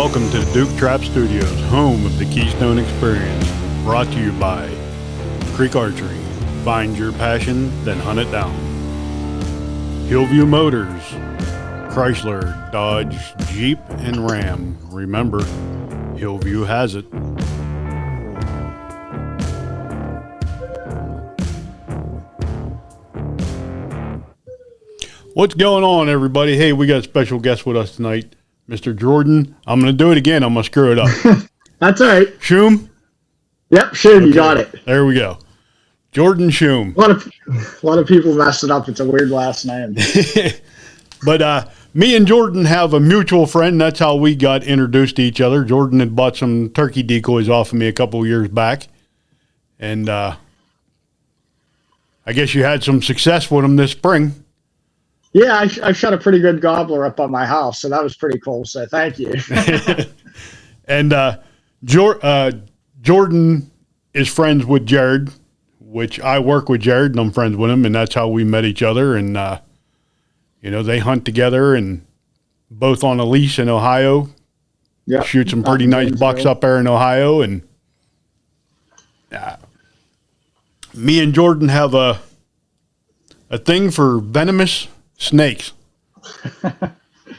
Welcome to the Duke Trap Studios, home of the Keystone Experience, brought to you by Creek Archery. Find your passion, then hunt it down. Hillview Motors, Chrysler, Dodge, Jeep, and Ram. Remember, Hillview has it. What's going on, everybody? Hey, we got a special guest with us tonight, Mr. Jordon. I'm going to do it again. I'm going to screw it up. That's all right. Shume? Yep, Shume, okay. You got it. There we go. Jordon Shume. A lot of people messed it up. It's a weird last name. But me and Jordon have a mutual friend. That's how we got introduced to each other. Jordon had bought some turkey decoys off of me a couple of years back. And I guess you had some success with them this spring. Yeah, I shot a pretty good gobbler up on my house, so that was pretty cool. So thank you. And Jordon is friends with Jared, which I work with Jared, and I'm friends with him, and that's how we met each other. And they hunt together, and both on a lease in Ohio. Yeah, shoot some pretty nice bucks up there in Ohio, and me and Jordon have a thing for venomous snakes.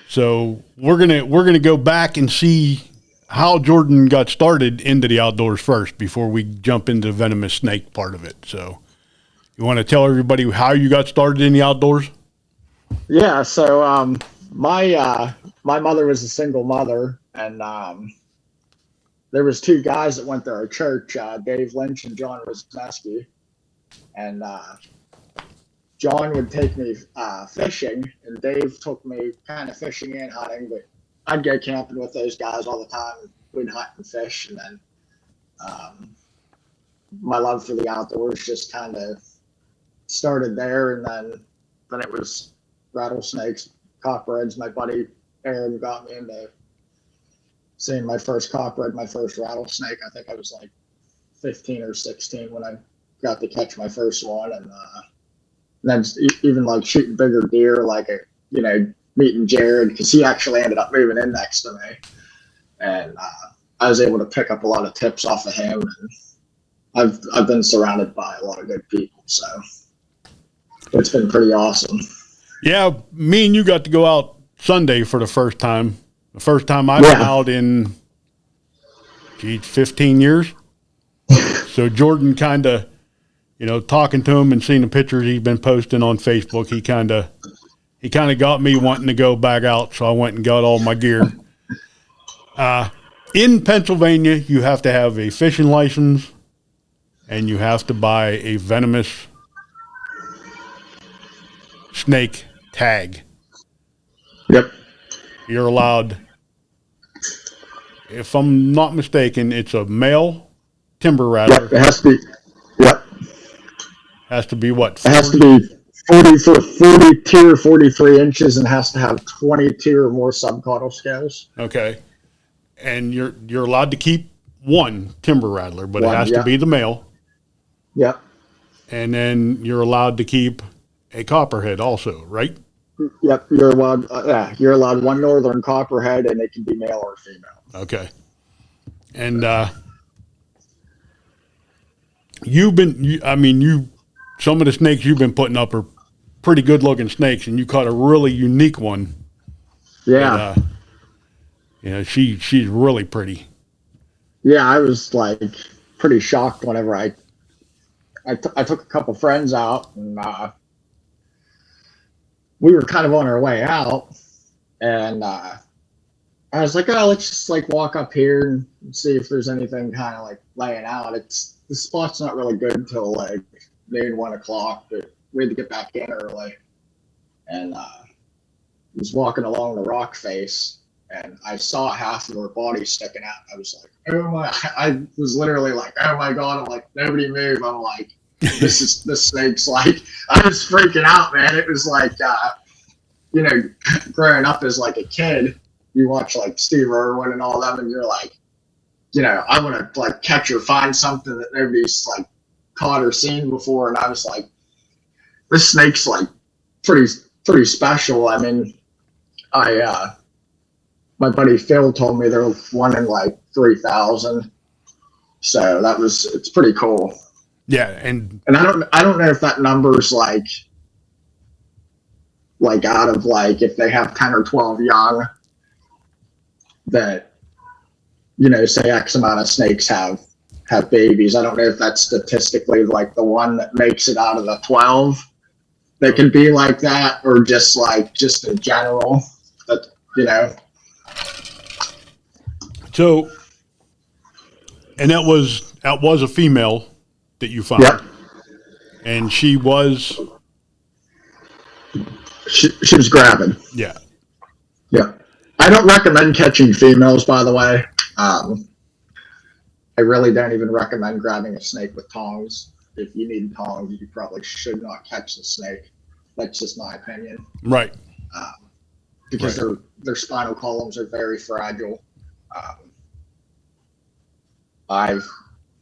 So we're gonna go back and see how Jordon got started into the outdoors first before we jump into the venomous snake part of it. So you want to tell everybody how you got started in the outdoors? Yeah, so my mother was a single mother, and there was two guys that went to our church, Dave Lynch and John Wisniewski, and John would take me fishing, and Dave took me kind of fishing and hunting, but I'd go camping with those guys all the time. We'd hunt and fish, and then my love for the outdoors just kind of started there, and then it was rattlesnakes, copperheads. My buddy Aaron got me into seeing my first copperhead, my first rattlesnake. I think I was like 15 or 16 when I got to catch my first one, and then even like shooting bigger deer, like meeting Jared, because he actually ended up moving in next to me, and I was able to pick up a lot of tips off of him. And I've been surrounded by a lot of good people, so it's been pretty awesome. Yeah, me and you got to go out Sunday for the first time. The first time I've been out in 15 years. So Jordon kind of, talking to him and seeing the pictures he's been posting on Facebook, he kind of got me wanting to go back out, so I went and got all my gear. In Pennsylvania, you have to have a fishing license, and you have to buy a venomous snake tag. Yep. You're allowed, if I'm not mistaken, it's a male timber rattler. Yep, it has to be. Yep. Has to be what? 40? It has to be 42 or 43 inches, and has to have 22 or more subcaudal scales. Okay. And you're allowed to keep one timber rattler, but it has to be the male. Yep. And then you're allowed to keep a copperhead also, right? Yep. You're allowed one northern copperhead, and it can be male or female. Okay. And some of the snakes you've been putting up are pretty good looking snakes, and you caught a really unique one. Yeah. And, she's really pretty. Yeah, I was like pretty shocked whenever I took a couple friends out, and we were kind of on our way out, and I was like, oh, let's just like walk up here and see if there's anything kind of like laying out. The spot's not really good until like noon, 1 o'clock, but we had to get back in early, and was walking along the rock face, and I saw half of her body sticking out. I was like, oh my, I was literally like, oh my God. I'm like, nobody move. I'm like, this snake's like, I was freaking out, man. It was like, growing up as like a kid, you watch like Steve Irwin and all them, and you're like, I want to like catch or find something that nobody's like caught or seen before. And I was like, this snake's like pretty special. I mean, my buddy Phil told me they're one in like 3,000. So it's pretty cool. Yeah, and I don't know if that number's like out of like if they have 10 or 12 young that, you know, say X amount of snakes have babies. I don't know if that's statistically like the one that makes it out of the 12 that can be like that, or just in general that, you know. So, and that was a female that you found. Yep. And she was grabbing. Yeah. Yeah. I don't recommend catching females, by the way. I really don't even recommend grabbing a snake with tongs. If you need tongs, you probably should not catch the snake. That's just my opinion. Right. Because their spinal columns are very fragile. I've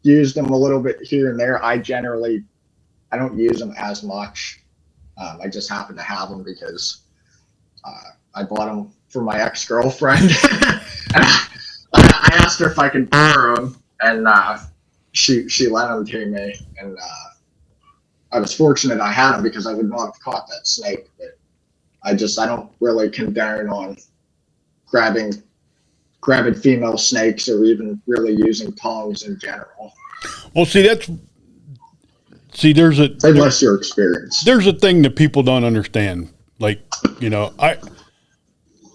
used them a little bit here and there. I don't use them as much. I just happen to have them because I bought them for my ex-girlfriend. I asked her if I could borrow them, and she lent them to me. And I was fortunate I had them because I would not have caught that snake. But I don't really condone on grabbing female snakes or even really using tongs in general. Well, there's unless your experience. There's a thing that people don't understand. Like, you know,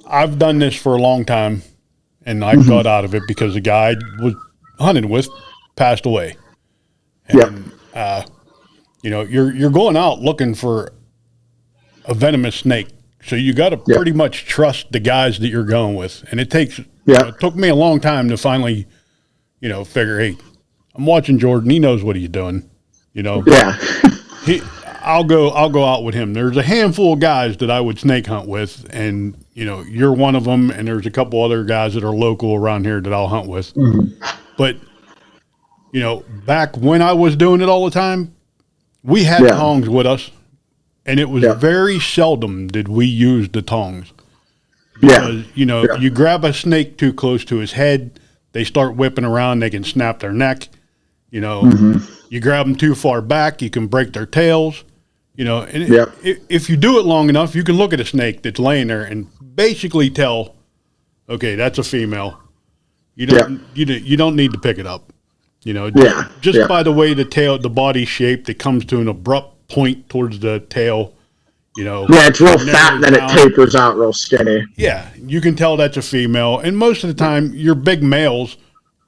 I've done this for a long time, and I got out of it because the guy I was hunting with passed away. And, you know, you're going out looking for a venomous snake, so you got to pretty much trust the guys that you're going with. And it takes, it took me a long time to finally, you know, figure, hey, I'm watching Jordan. He knows what he's doing. You know, I'll go out with him. There's a handful of guys that I would snake hunt with, and you know, you're one of them. And there's a couple other guys that are local around here that I'll hunt with. But you know, back when I was doing it all the time, we had tongs with us, and it was very seldom did we use the tongs because you know, you grab a snake too close to his head, they start whipping around, they can snap their neck. You know, you grab them too far back, you can break their tails, you know, and if you do it long enough, you can look at a snake that's laying there and basically tell, okay, that's a female. You don't need to pick it up, you know, just by the way the body's shaped, it comes to an abrupt point towards the tail, you know. Yeah, it's real fat and then it tapers out real skinny. Yeah, you can tell that's a female, and most of the time, your big males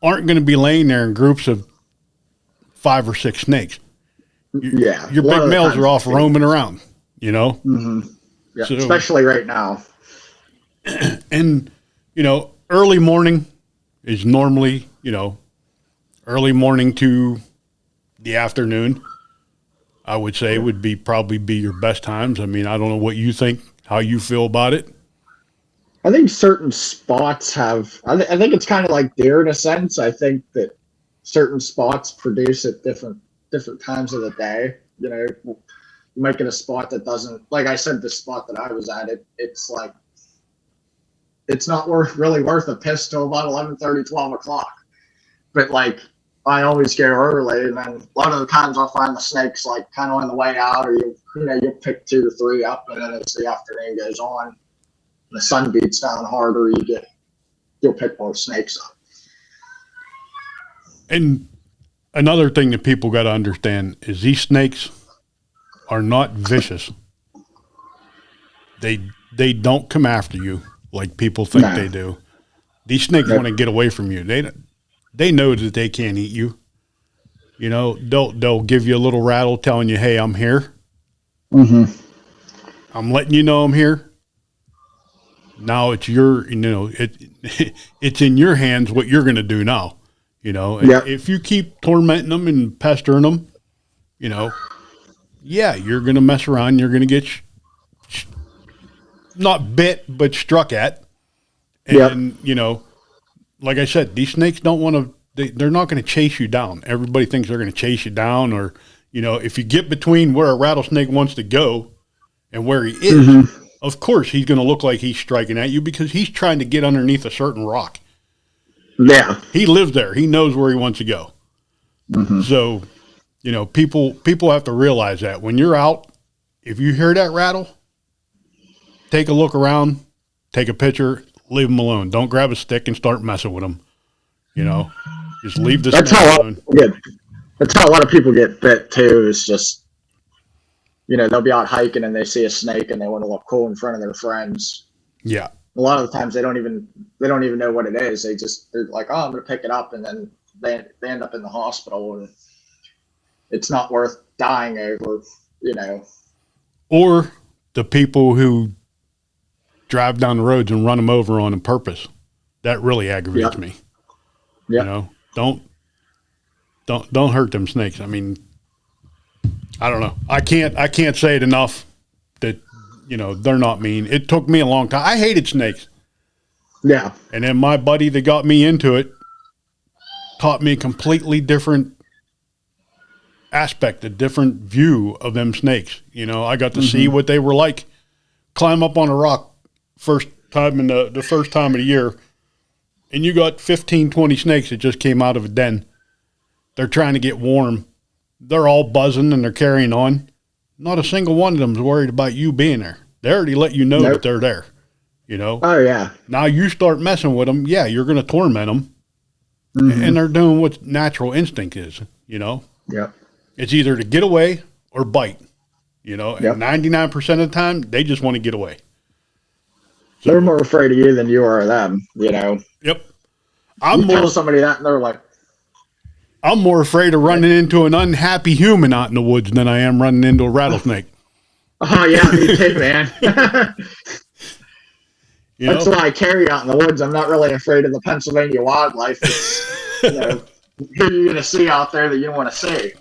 aren't going to be laying there in groups of 5 or 6 snakes. Your big males are off roaming around, you know? Yeah, so, especially right now. And, you know, early morning is normally, you know, early morning to the afternoon, I would say would probably be your best times. I mean, I don't know what you think, how you feel about it. I think certain spots have, I think it's kind of like deer in a sense. I think that certain spots produce at different times of the day. You know, you might get a spot that doesn't, like I said, the spot that I was at, it's like, it's not really worth a piss till about 11:30, 12 o'clock. But like, I always go early, and then a lot of the times I'll find the snakes like kind of on the way out, or you'll pick 2 or 3 up, and then as the afternoon goes on, the sun beats down harder, you'll pick more snakes up. And another thing that people got to understand is these snakes are not vicious. They don't come after you like people think they do. These snakes want to get away from you. They know that they can't eat you. You know, they'll give you a little rattle telling you, hey, I'm here. I'm letting you know I'm here. Now it's it's in your hands what you're going to do now. You know, if you keep tormenting them and pestering them, you know, you're going to mess around. You're going to get not bit, but struck at. And, you know, like I said, these snakes don't want to, they're not going to chase you down. Everybody thinks they're going to chase you down, or, you know, if you get between where a rattlesnake wants to go and where he is, of course he's going to look like he's striking at you because he's trying to get underneath a certain rock. Yeah. He lives there. He knows where he wants to go. Mm-hmm. So, people have to realize that when you're out, if you hear that rattle, take a look around, take a picture, leave him alone. Don't grab a stick and start messing with him. Just leave the snake alone. That's how a lot of people get bit too. Is just, they'll be out hiking and they see a snake and they want to look cool in front of their friends. Yeah. A lot of the times they don't even know what it is. They're like, oh, I'm gonna pick it up, and then they end up in the hospital, and it's not worth dying over. Or the people who drive down the roads and run them over on purpose. That really aggravates me. Yeah. Don't hurt them snakes. I mean, I don't know. I can't say it enough that, they're not mean. It took me a long time. I hated snakes. Yeah. And then my buddy that got me into it taught me a completely different aspect, a different view of them snakes. I got to see what they were like. Climb up on a rock first time in the first time of the year, and you got 15, 20 snakes that just came out of a den. They're trying to get warm. They're all buzzing and they're carrying on. Not a single one of them is worried about you being there. They already let you know that they're there, Oh, yeah. Now you start messing with them, you're going to torment them. Mm-hmm. And they're doing what natural instinct is, Yep. It's either to get away or bite, and 99% of the time, they just want to get away. So, they're more afraid of you than you are of them, Yep. Tell somebody that and they're like, I'm more afraid of running into an unhappy human out in the woods than I am running into a rattlesnake. Oh, yeah, me too, man. That's why I carry out in the woods. I'm not really afraid of the Pennsylvania wildlife. It's, who you're going to see out there that you don't want to see.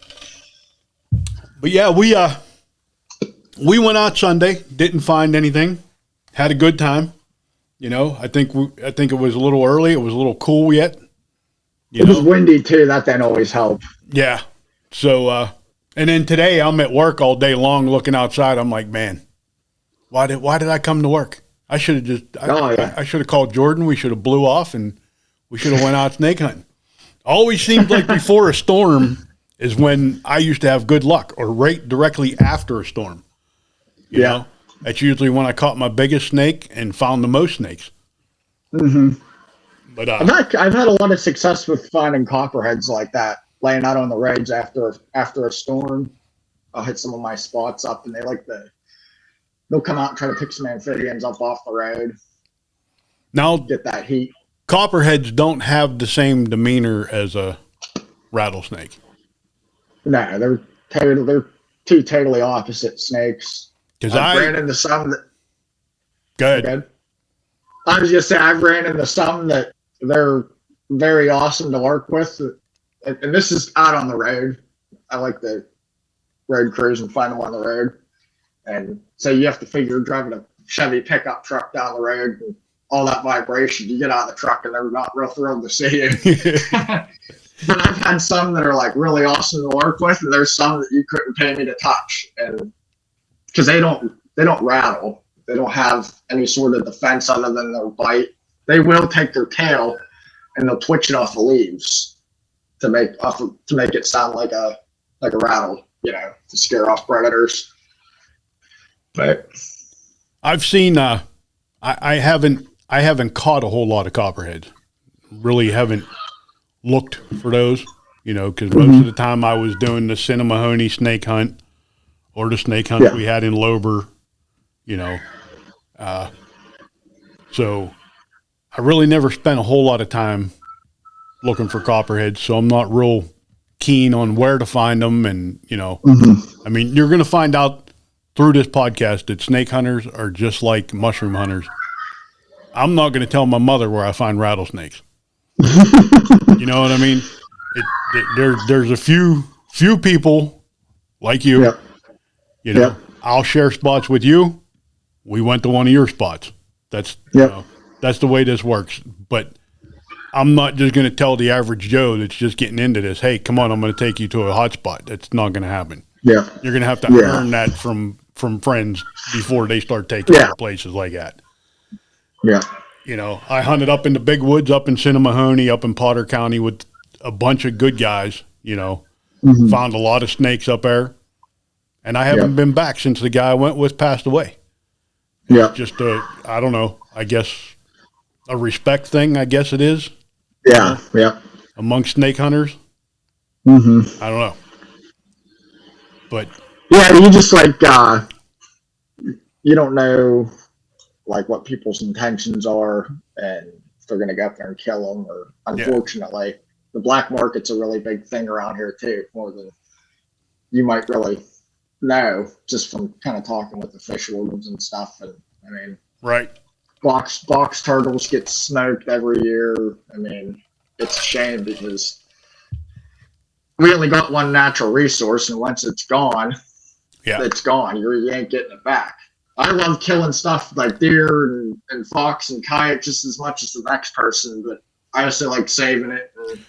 But yeah, we went out Sunday, didn't find anything, had a good time. I think it was a little early. It was a little cool yet. It was windy too. That didn't always help. Yeah. So, and then today I'm at work all day long looking outside. I'm like, man, why did I come to work? I should have I should have called Jordan. We should have blew off and we should have went out snake hunting. Always seemed like before a storm is when I used to have good luck, or right directly after a storm. You know, that's usually when I caught my biggest snake and found the most snakes. Mm-hmm. But I've had a lot of success with finding copperheads like that, laying out on the roads after a storm. I'll hit some of my spots up, and they'll come out and try to pick some amphibians up off the road. Now get that heat. Copperheads don't have the same demeanor as a rattlesnake. No, they're two totally opposite snakes. Because I've ran into some that. Go ahead. I was just saying, I've ran into some that they're very awesome to work with, and this is out on the road. I like the road cruise and find them on the road, and so you have to figure driving a Chevy pickup truck down the road and all that vibration. You get out of the truck and they're not real thrilled to see you. But I've had some that are like really awesome to work with, and there's some that you couldn't pay me to touch, and because they don't rattle. They don't have any sort of defense other than their bite. They will take their tail and they'll twitch it off the leaves to make it sound like a rattle, to scare off predators. But I've seen I haven't caught a whole lot of copperheads. Really haven't looked for those, because most of the time I was doing the Cinnamahoney snake hunt or the snake hunt we had in Lober, so I really never spent a whole lot of time looking for copperheads, so I'm not real keen on where to find them. And, I mean, you're going to find out through this podcast that snake hunters are just like mushroom hunters. I'm not going to tell my mother where I find rattlesnakes. You know what I mean? There's a few people like you, I'll share spots with you. We went to one of your spots. That's that's the way this works. But I'm not just going to tell the average Joe that's just getting into this, hey, come on, I'm going to take you to a hot spot. That's not going to happen. Yeah, you're going to have to earn that from from friends before they start taking me to places like that. Yeah. You know, I hunted up in the big woods, up in Cinnamahoney, up in Potter County with a bunch of good guys, you know, found a lot of snakes up there. And I haven't been back since the guy I went with passed away. It's just I don't know, I guess a respect thing, I guess it is. Yeah. You know, amongst snake hunters. I don't know. But yeah, you just like, you don't know like what people's intentions are and if they're going to go up there and kill them, or unfortunately the black market's a really big thing around here too, more than you might really know just from kind of talking with the fish wardens and stuff. And I mean, box turtles get smoked every year. I mean, it's a shame because we only got one natural resource, and once it's gone, it's gone. You ain't getting it back. I love killing stuff like deer and fox and coyote just as much as the next person, but I also like saving it. And,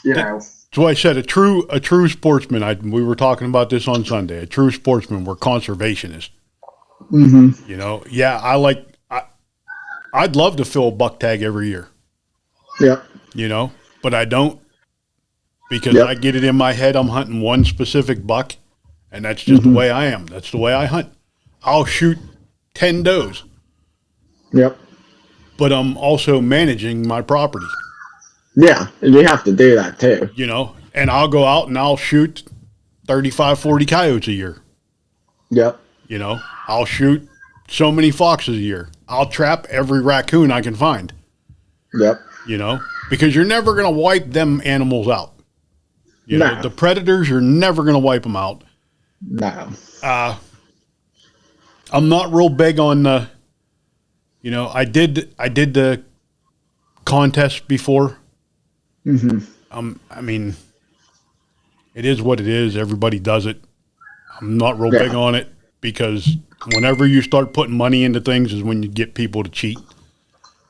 you know, that's why I said a true sportsman. We were talking about this on Sunday. A true sportsman, we're conservationists. You know, I'd love to fill a buck tag every year. Yeah. You know, but I don't, because I get it in my head I'm hunting one specific buck, and that's just the way I am. That's the way I hunt. I'll shoot 10 does. Yep. But I'm also managing my property. Yeah, and you have to do that too. You know, and I'll go out and I'll shoot 35, 40 coyotes a year. Yep. You know, I'll shoot so many foxes a year. I'll trap every raccoon I can find. Yep. You know, because you're never going to wipe them animals out. You know, the predators, you're never going to wipe them out. No. I'm not real big on you know, I did the contest before. I mean, it is what it is. Everybody does it. I'm not real big on it, because whenever you start putting money into things is when you get people to cheat.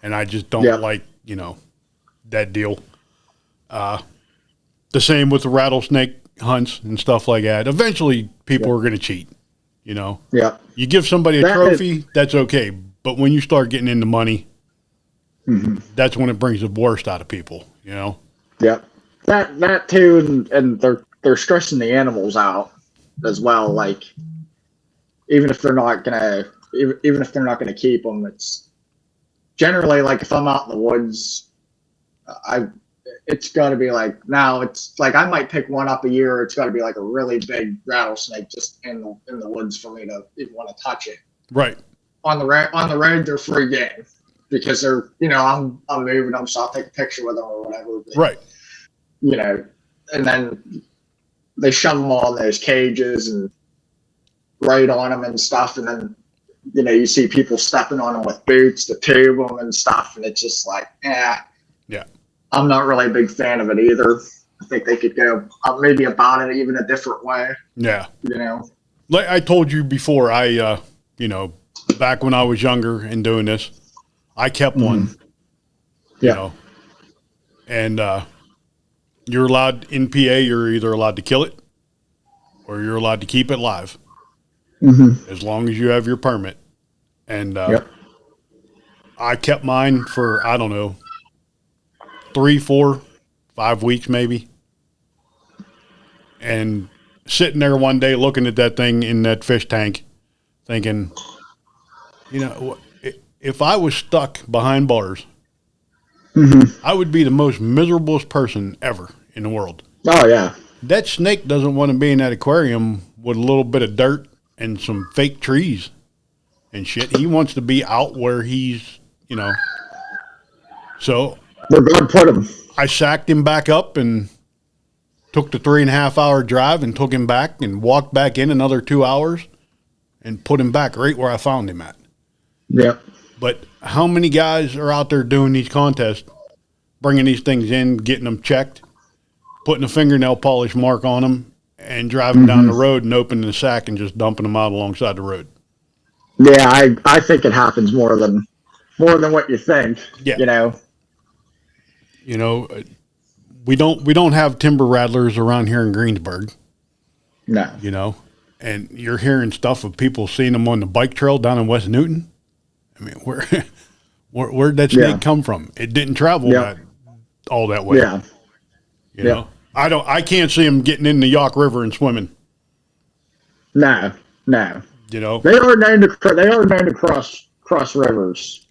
And I just don't like, you know, that deal. The same with the rattlesnake hunts and stuff like that. Eventually people are going to cheat, you know? Yeah. You give somebody a trophy, that's okay. But when you start getting into money, that's when it brings the worst out of people, you know? Yeah. That too, and they're stressing the animals out as well. Like, even if they're not gonna keep them, it's generally like if I'm out in the woods, it's got to be like, now it's like I might pick one up a year. It's got to be like a really big rattlesnake just in the woods for me to even want to touch it. Right. On the road, they're free game because they're, you know, I'm moving them, so I'll take a picture with them or whatever. But, right. You know, and then they shove them all in those cages and ride on them and stuff, and then, you know, you see people stepping on them with boots to tube them and stuff, and it's just like, yeah. I'm not really a big fan of it either. I think they could go maybe about it even a different way. Yeah. You know, like I told you before, you know, back when I was younger and doing this, I kept one. You know, and you're allowed in PA. You're either allowed to kill it or you're allowed to keep it live, as long as you have your permit. And I kept mine for, I don't know, 3, 4, 5 weeks maybe. And sitting there one day looking at that thing in that fish tank thinking, you know, if I was stuck behind bars, I would be the most miserablest person ever in the world. Oh, yeah. That snake doesn't want to be in that aquarium with a little bit of dirt and some fake trees and shit. He wants to be out where he's, you know. So where God put him. I sacked him back up and took the 3.5-hour drive and took him back and walked back in another 2 hours and put him back right where I found him at. Yeah. But how many guys are out there doing these contests, bringing these things in, getting them checked, putting a fingernail polish mark on them, and driving down the road and opening the sack and just dumping them out alongside the road? Yeah, I think it happens more than what you think. Yeah. You know. You know, we don't have timber rattlers around here in Greensburg. No. You know, and you're hearing stuff of people seeing them on the bike trail down in West Newton. I mean, where'd that snake come from? It didn't travel all that way. Yeah. You know, I can't see them getting in the York River and swimming. No. You know, they are known to cross rivers.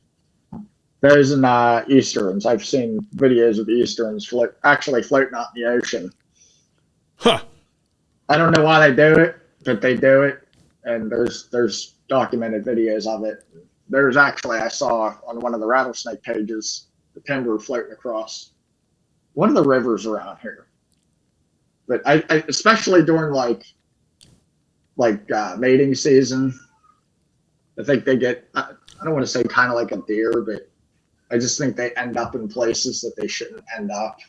Those in easterns. I've seen videos of easterns actually floating out in the ocean. Huh. I don't know why they do it, but they do it, and there's documented videos of it. There's actually, I saw on one of the rattlesnake pages, the timber floating across one of the rivers around here. But I especially during like mating season, I think they get, I don't want to say kind of like a deer, but I just think they end up in places that they shouldn't end up,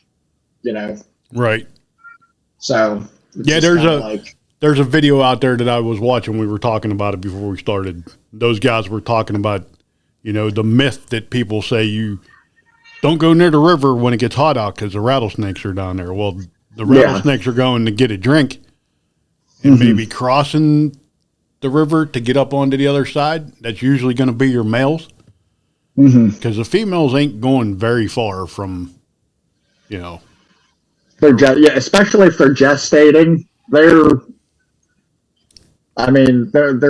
you know? Right. So yeah, there's a video out there that I was watching. We were talking about it before we started. Those guys were talking about, you know, the myth that people say you don't go near the river when it gets hot out because the rattlesnakes are down there. Well, the rattlesnakes are going to get a drink and maybe crossing the river to get up onto the other side. That's usually going to be your males because the females ain't going very far from, you know. Especially if they're gestating, they're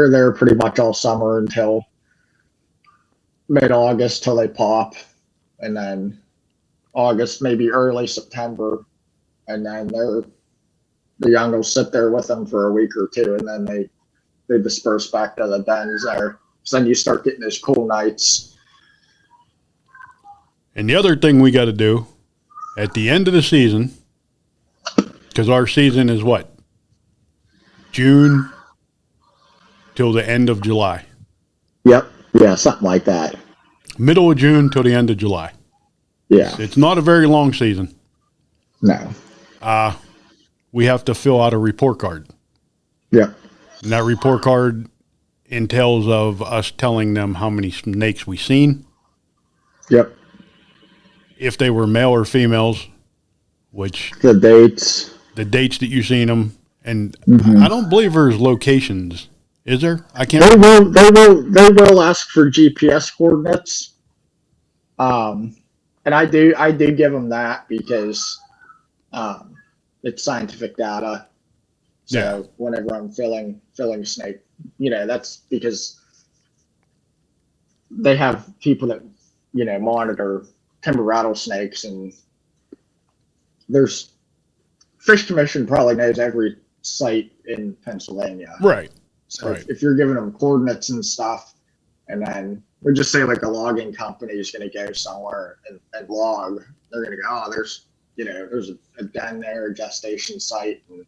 there pretty much all summer until mid-August till they pop, and then August, maybe early September, and then the young will sit there with them for a week or two, and then they disperse back to the dens there. So then you start getting those cool nights. And the other thing we got to do at the end of the season, because our season is what? June till the end of July. Yep. Yeah, something like that. Middle of June till the end of July. Yeah. It's not a very long season. No. We have to fill out a report card. Yep. And that report card entails of us telling them how many snakes we seen. Yep. If they were male or females, which the dates that you seen them, and I don't believe there's locations. Is there? I can't. They will ask for GPS coordinates, and I do give them that because it's scientific data. So whenever I'm filling snake, you know, that's because they have people that, you know, monitor timber rattlesnakes, and there's Fish Commission probably knows every site in Pennsylvania. Right. So if you're giving them coordinates and stuff, and then we just say like a logging company is going to go somewhere and log, they're going to go, oh, there's a den there, a gestation site, and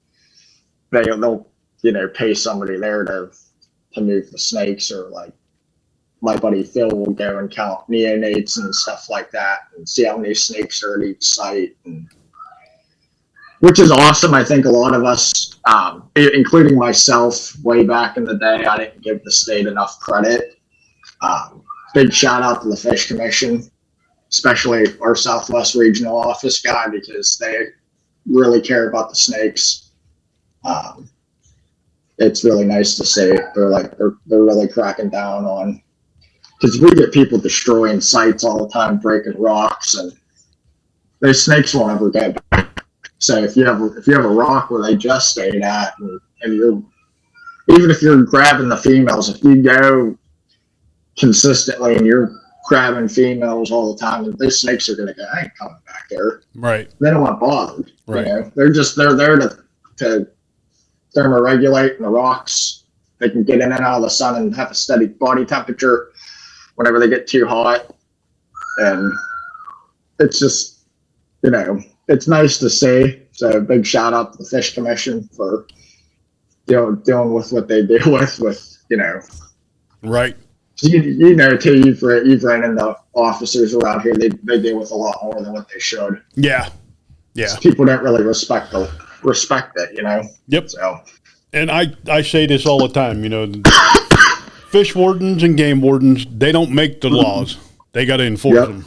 they'll you know, pay somebody there to move the snakes, or like my buddy Phil will go and count neonates and stuff like that and see how many snakes are at each site, and which is awesome. I think a lot of us, including myself, way back in the day, I didn't give the state enough credit. Big shout out to the Fish Commission, especially our Southwest Regional Office guy, because they really care about the snakes. It's really nice to see. They're really cracking down on, because we get people destroying sites all the time, breaking rocks, and those snakes won't ever go back. So if you have a rock where they just stayed at, and you're, even if you're grabbing the females, if you go consistently and you're grabbing females all the time, those snakes are gonna go, I ain't coming back there. Right. They don't want bothered. Right. You know? They're there to thermoregulate in the rocks. They can get in and out of the sun and have a steady body temperature whenever they get too hot. And it's just, you know, it's nice to see. So big shout out to the Fish Commission for dealing with what they deal with, you know. Right. You know, too, you've ran into officers around here. They deal with a lot more than what they should. Yeah. Yeah. So people don't really respect it, you know. Yep. So, and I say this all the time, you know, fish wardens and game wardens, they don't make the laws. They got to enforce them.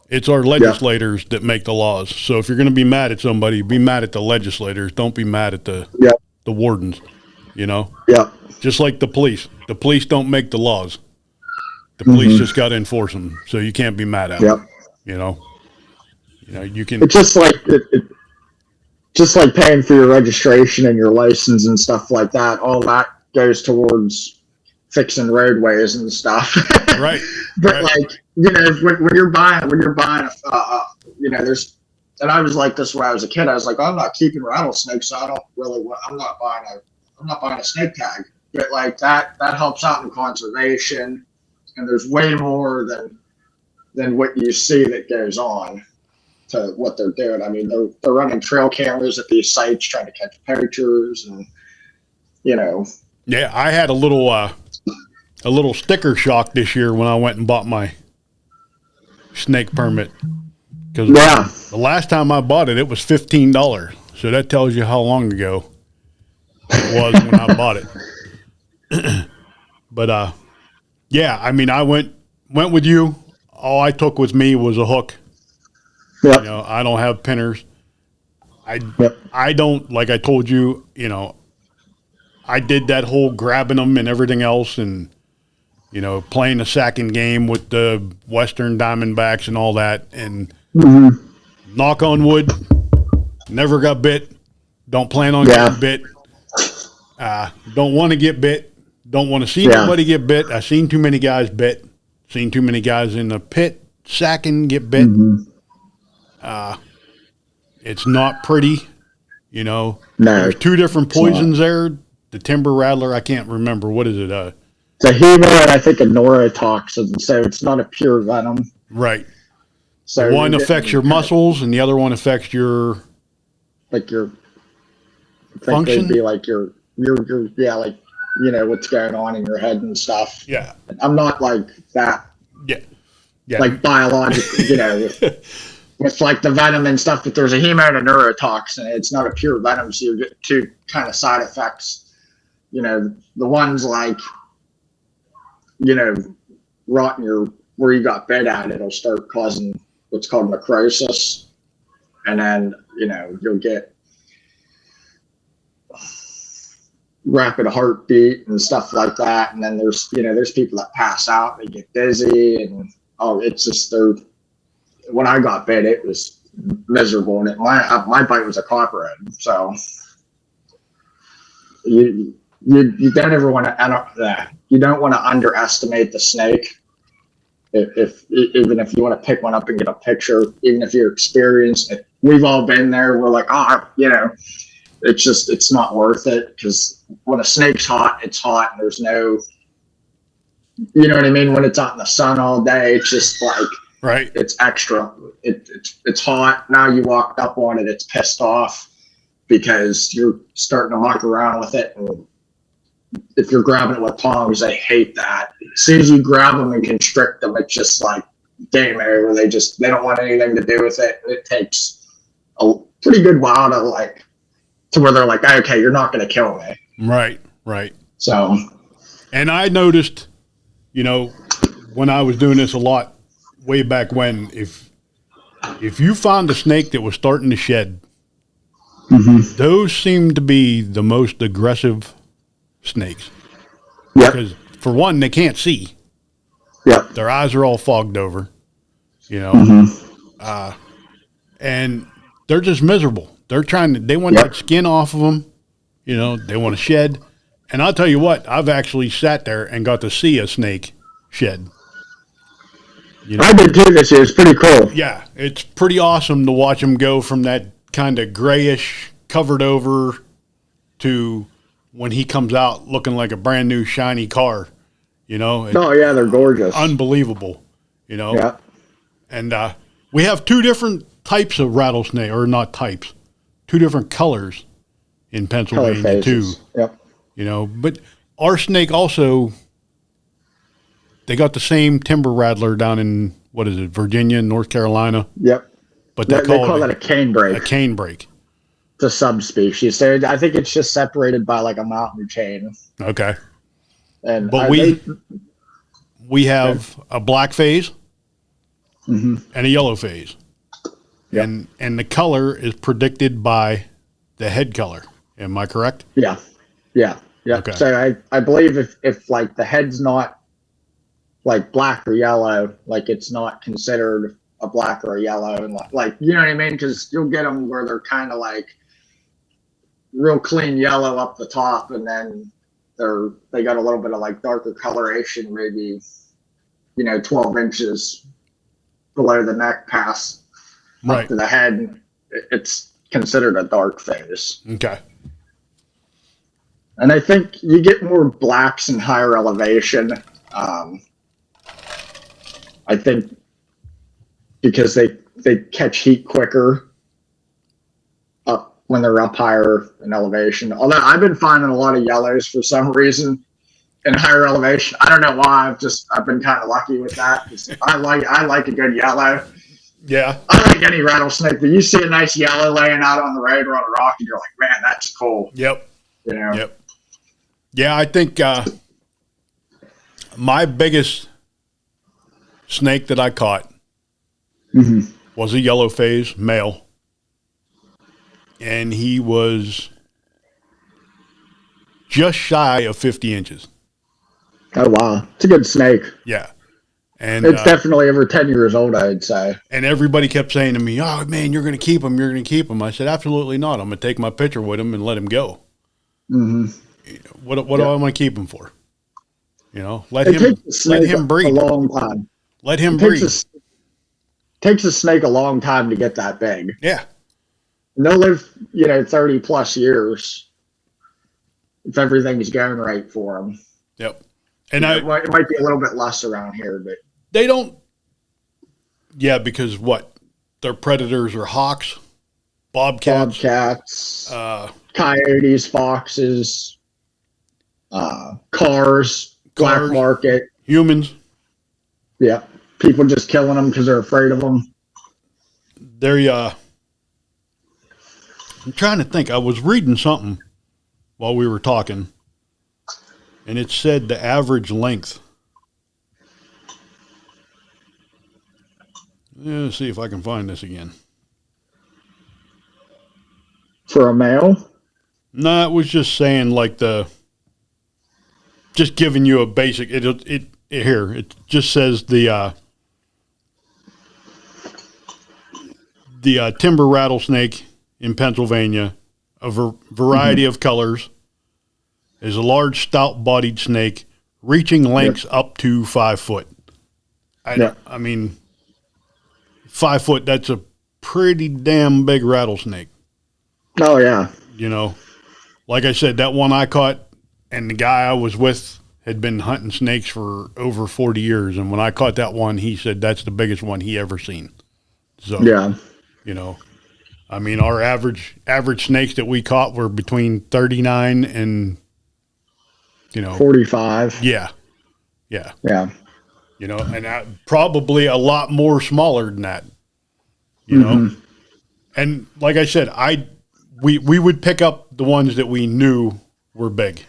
It's our legislators that make the laws. So if you're going to be mad at somebody, be mad at the legislators. Don't be mad at the wardens. you know? Yep. Just like the police. The police don't make the laws. The police just got to enforce them, so you can't be mad at them, you know? You know, you can... It's just like paying for your registration and your license and stuff like that. All that goes towards fixing roadways and stuff. Right. But right. like, you know, when you're buying, you know, there's, and I was like this when I was a kid. I was like, I'm not keeping rattlesnakes, so I don't really want. I'm not buying a snake tag. But like that helps out in conservation, and there's way more than what you see that goes on to what they're doing. I mean, they're running trail cameras at these sites trying to catch poachers, and you know. Yeah, I had a little sticker shock this year when I went and bought my snake permit. Because the last time I bought it, it was $15. So that tells you how long ago it was when I bought it. But yeah, I mean, I went with you. All I took with me was a hook. Yep. You know, I don't have pinners. I don't, like I told you, you know, I did that whole grabbing them and everything else, and you know, playing the sacking game with the Western Diamondbacks and all that, and knock on wood, never got bit. Don't plan on getting bit. Don't want to get bit. Don't want to see anybody get bit. I've seen too many guys bit. Seen too many guys in the pit sacking get bit. It's not pretty, you know. No, there's two different poisons there. The timber rattler, I can't remember. What is it? It's a humo and I think a neurotoxin, so it's not a pure venom. Right. So one affects your muscles, and the other one affects your function. Be like your like, you know, what's going on in your head and stuff. Yeah. I'm not like that. Yeah. Like biological, you know, with like the venom and stuff. But there's a humo and a neurotoxin. It's not a pure venom, so you get two kind of side effects. You know, the ones like, you know, rotting where you got bit at, it'll start causing what's called necrosis, and then, you know, you'll get rapid heartbeat and stuff like that. And then there's people that pass out, they get dizzy, and it's just when I got bit, it was miserable, and my bite was a copperhead, so you don't ever want to. You don't want to underestimate the snake. Even if you want to pick one up and get a picture, even if you're experienced, we've all been there. We're like, you know, it's not worth it, because when a snake's hot, it's hot, and there's no, you know what I mean? When it's out in the sun all day, it's just like, right. It's extra. It's hot. Now you walked up on it, it's pissed off because you're starting to muck around with it, and if you're grabbing it with tongs, they hate that. As soon as you grab them and constrict them, it's just like game over. They don't want anything to do with it. It takes a pretty good while to where they're like, okay, you're not going to kill me. Right. So, and I noticed, you know, when I was doing this a lot way back when, if you found a snake that was starting to shed, those seem to be the most aggressive snakes. Yep. Because for one, they can't see. Yep. Their eyes are all fogged over, you know, and they're just miserable. They want that skin off of them, you know, they want to shed. And I'll tell you what, I've actually sat there and got to see a snake shed. You know? I did too this year. It's pretty cool. Yeah, it's pretty awesome to watch them go from that kind of grayish, covered over, to when he comes out looking like a brand new shiny car. You know? They're gorgeous. Unbelievable. You know? Yeah. And we have two different types of rattlesnake, or not types, two different colors in Pennsylvania too. Yep. You know, but our snake also, they got the same timber rattler down in, what is it, Virginia, North Carolina? Yep. But they call that a canebrake. A canebrake. It's a subspecies. I think it's just separated by like a mountain chain. Okay. But we have a black phase and a yellow phase. Yep. And the color is predicted by the head color. Am I correct? Yeah. Yeah. Yep. Okay. So I believe if like the head's not like black or yellow, like it's not considered a black or a yellow, and like you know what I mean? Because you'll get them where they're kind of like real clean yellow up the top, and then they got a little bit of like darker coloration, maybe 12 inches below the neck pass up to the head. It's considered a dark phase. Okay. And I think you get more blacks in higher elevation. I think because they catch heat quicker up when they're up higher in elevation. Although I've been finding a lot of yellows for some reason in higher elevation. I don't know why. I've been kind of lucky with that. I like a good yellow. Yeah. I like any rattlesnake, but you see a nice yellow laying out on the road or on a rock, and you're like, man, that's cool. Yep. Yep. Yeah, I think my biggest snake that I caught was a yellow phase male, and he was just shy of 50 inches. Oh, wow. It's a good snake. Yeah. And it's definitely over 10 years old, I'd say. And everybody kept saying to me, oh, man, you're going to keep him. You're going to keep him. I said, absolutely not. I'm going to take my picture with him and let him go. Mm-hmm. What do I want to keep him for? Let him breathe. A long time. Let him breathe. Takes a snake a long time to get that big. Yeah. And they'll live, 30 plus years if everything's going right for them. Yep. And it might be a little bit less around here, but they don't. Yeah, because their predators are hawks, bobcats, coyotes, foxes, cars, black market, humans. Yeah, people just killing them because they're afraid of them. I'm trying to think. I was reading something while we were talking, and it said the average length. Let's see if I can find this again. For a male? No, it was just saying just giving you a basic. It just says the timber rattlesnake in Pennsylvania, a variety of colors, is a large, stout-bodied snake reaching lengths up to 5 foot. I mean, 5 foot, that's a pretty damn big rattlesnake. Oh, yeah. Like I said, that one I caught and the guy I was with had been hunting snakes for over 40 years. And when I caught that one, he said that's the biggest one he ever seen. So, yeah. I mean, our average snakes that we caught were between 39 and, 45. Yeah. And probably a lot more smaller than that, know? And like I said, we would pick up the ones that we knew were big.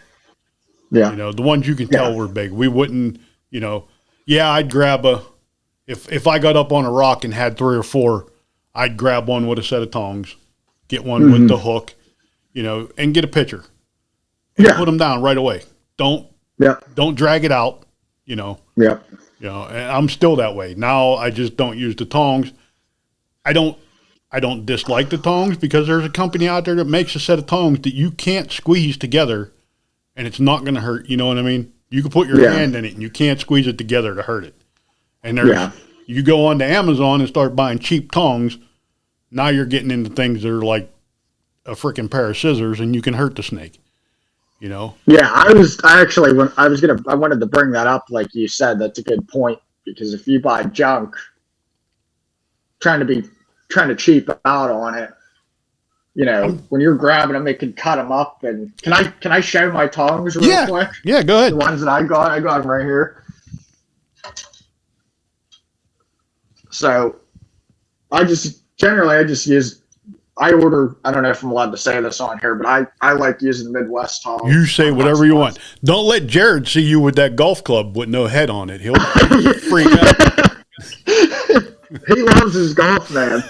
Yeah. The ones you can tell were big. We wouldn't, I'd grab if I got up on a rock and had 3 or 4, I'd grab one with a set of tongs, get one with the hook, and get a picture. And put them down right away. Don't drag it out, Yeah. And I'm still that way. Now I just don't use the tongs. I don't dislike the tongs because there's a company out there that makes a set of tongs that you can't squeeze together and it's not going to hurt. You know what I mean? You can put your hand in it and you can't squeeze it together to hurt it. And you go on to Amazon and start buying cheap tongs. Now you're getting into things that are like a freaking pair of scissors and you can hurt the snake, Yeah, I wanted to bring that up. Like you said, that's a good point because if you buy junk, trying to cheap out on it, when you're grabbing them, it can cut them up. And can I show my tongs real quick? Yeah, go ahead. The ones that I got them right here. So I just use, I don't know if I'm allowed to say this on here, but I like using Midwest tongs. You say whatever you want. Don't let Jared see you with that golf club with no head on it. He'll freak out. He loves his golf, man.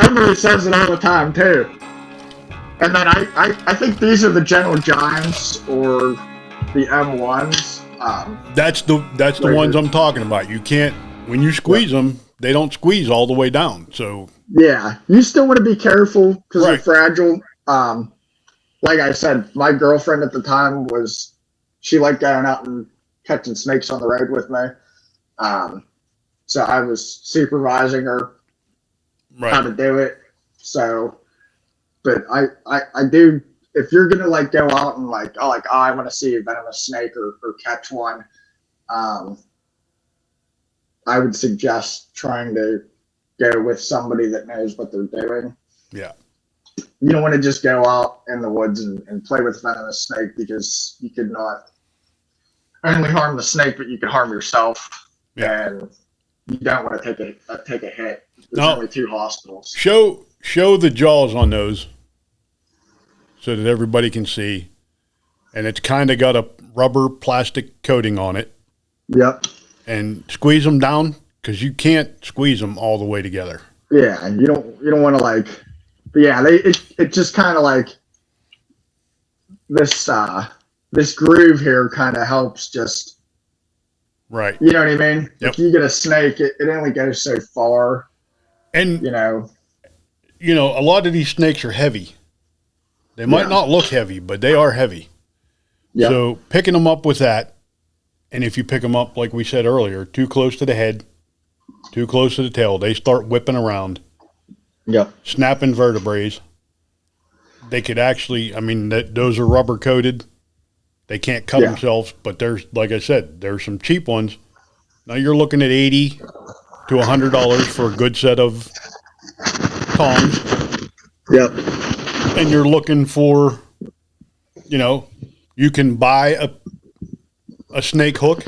Emily says it all the time, too. And then I think these are the Gentle Giants or the M1s. That's the ones I'm talking about. You can't, when you squeeze them, they don't squeeze all the way down. So yeah, you still want to be careful because they're right, fragile. Like I said, my girlfriend at the time she liked going out and catching snakes on the road with me. So I was supervising her how to right, do it. So, but I do, if you're going to like go out and like, oh, I want to see a venomous snake or catch one, I would suggest trying to go with somebody that knows what they're doing. yeah, You don't want to just go out in the woods and play with venomous snake because you could not only harm the snake, but you could harm yourself. yeah. And you don't want to take a hit. There's Now, only 2 hospitals. show the jaws on those so that everybody can see. And it's kind of got a rubber plastic coating on it. Yep. And squeeze them down because you can't squeeze them all the way together. Yeah, and you don't want to like, but yeah, it just kind of like this groove here kind of helps just, right. you know what I mean? Yep. If you get a snake, it only goes so far, And you know. A lot of these snakes are heavy. They might not look heavy, but they are heavy. Yep. So picking them up with that, and if you pick them up, like we said earlier, too close to the head, too close to the tail, they start whipping around, Yep. snapping vertebrae. They could actually, those are rubber coated. They can't cut themselves, but there's, like I said, there's some cheap ones. Now you're looking at $80 to $100 for a good set of tongs. Yep. And you're looking for, you can buy a snake hook